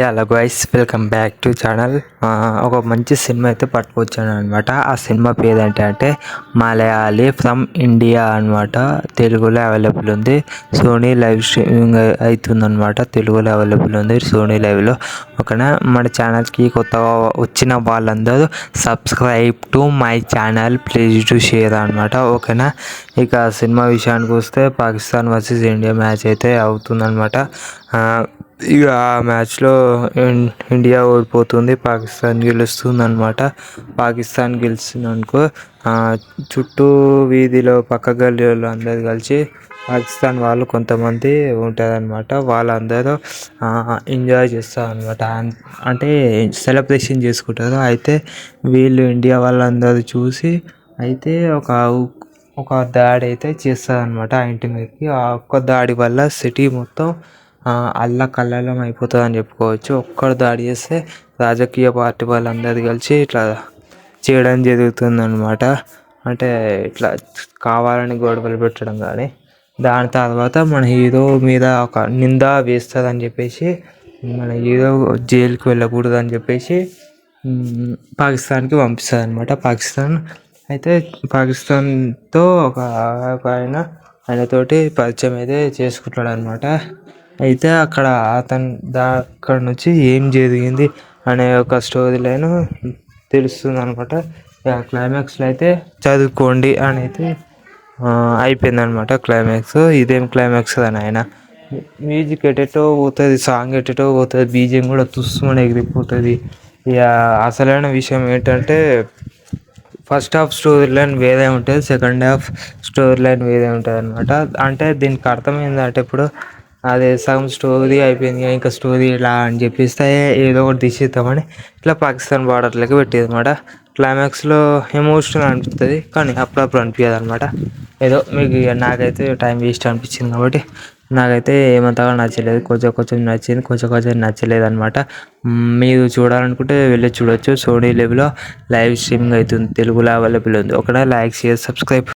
Hello guys, welcome back to channel. ఒక మంచి cinema అయితే పట్టుకొచ్చాను అనమాట. ఆ సినిమా పేరు ఏంటంటే మలయాళీ ఫ్రమ్ ఇండియా అనమాట. తెలుగులో అవైలబుల్ ఉంది. సోనీ లైవ్ స్ట్రీమింగ్ అవుతుందన్నమాట. తెలుగులో అవైలబుల్ ఉంది సోనీ లైవ్లో. ఓకేనా, మన ఛానల్కి కొత్తగా వచ్చిన వాళ్ళందరూ subscribe to my channel, please to share అనమాట. ఓకేనా, ఇక సినిమా విషయానికి వస్తే పాకిస్తాన్ వర్సెస్ ఇండియా మ్యాచ్ అయితే అవుతుందన్నమాట. ఇక ఆ మ్యాచ్లో ఇండియా ఓడిపోతుంది, పాకిస్తాన్ గెలుస్తుంది అనమాట. పాకిస్తాన్ గెలిచిందనుకో చుట్టూ వీధిలో పక్క గల్లీలో అందరు కలిసి పాకిస్తాన్ వాళ్ళు కొంతమంది ఉంటారనమాట. వాళ్ళందరూ ఎంజాయ్ చేస్తారనమాట. అంటే సెలబ్రేషన్ చేసుకుంటారు. అయితే వీళ్ళు ఇండియా వాళ్ళందరూ చూసి అయితే ఒక దాడి అయితే చేస్తారనమాట ఆ ఇంటి మీదకి. ఆ ఒక్క దాడి వల్ల సిటీ మొత్తం అల్లకల్లోలం అయిపోతుంది అని చెప్పుకోవచ్చు. ఒక్కడు దాడి చేస్తే రాజకీయ పార్టీ వాళ్ళందరూ కలిసి ఇట్లా చేయడం జరుగుతుందన్నమాట. అంటే ఇట్లా కావాలని గొడవలు పెట్టడం కానీ. దాని తర్వాత మన హీరో మీద ఒక నింద వేస్తుందని చెప్పేసి మన హీరో జైలుకి వెళ్ళకూడదు అని చెప్పేసి పాకిస్తాన్కి పంపిస్తుంది అనమాట. పాకిస్తాన్తో ఒక ఆయనతోటి పరిచయం అయితే చేసుకుంటాడు అనమాట. అయితే అక్కడ నుంచి ఏం జరిగింది అనే ఒక స్టోరీ లైన్ తెలుస్తుంది అనమాట. క్లైమాక్స్లో అయితే చదువుకోండి అని అయితే అయిపోయింది అనమాట క్లైమాక్స్. ఇదేం క్లైమాక్స్ అని ఆయన మ్యూజిక్ ఎటెటో పోతుంది, సాంగ్ ఎటెటో పోతుంది, బీజిఎం కూడా తుస్సుమని ఎగిరిపోతుంది. ఇక అసలైన విషయం ఏంటంటే ఫస్ట్ హాఫ్ స్టోరీ లైన్ వేరే ఉంటుంది, సెకండ్ హాఫ్ స్టోరీ లైన్ వేరే ఉంటుంది అనమాట. అంటే దీనికి అర్థం ఏంటంటే ఇప్పుడు అదే సగం స్టోరీ అయిపోయింది, ఇంకా స్టోరీ ఇలా అని చెప్పిస్తే ఏదో ఒకటి తీసేద్దామని ఇట్లా పాకిస్తాన్ బార్డర్లకి పెట్టేది అనమాట. క్లైమాక్స్లో ఎమోషనల్ అనిపిస్తుంది, కానీ అప్పుడప్పుడు అనిపించదు అనమాట. ఏదో మీకు నాకైతే టైం వేస్ట్ అనిపించింది కాబట్టి నాకైతే ఏమంతగా నచ్చలేదు. కొంచెం నచ్చింది, కొంచెం నచ్చలేదు అనమాట. మీరు చూడాలనుకుంటే వెళ్ళి చూడొచ్చు. సోనీ లైవ్లో లైవ్ స్ట్రీమింగ్ అవుతుంది, తెలుగులో అవైలబుల్ ఉంది. ఒకటే లైక్, షేర్, సబ్స్క్రైబ్.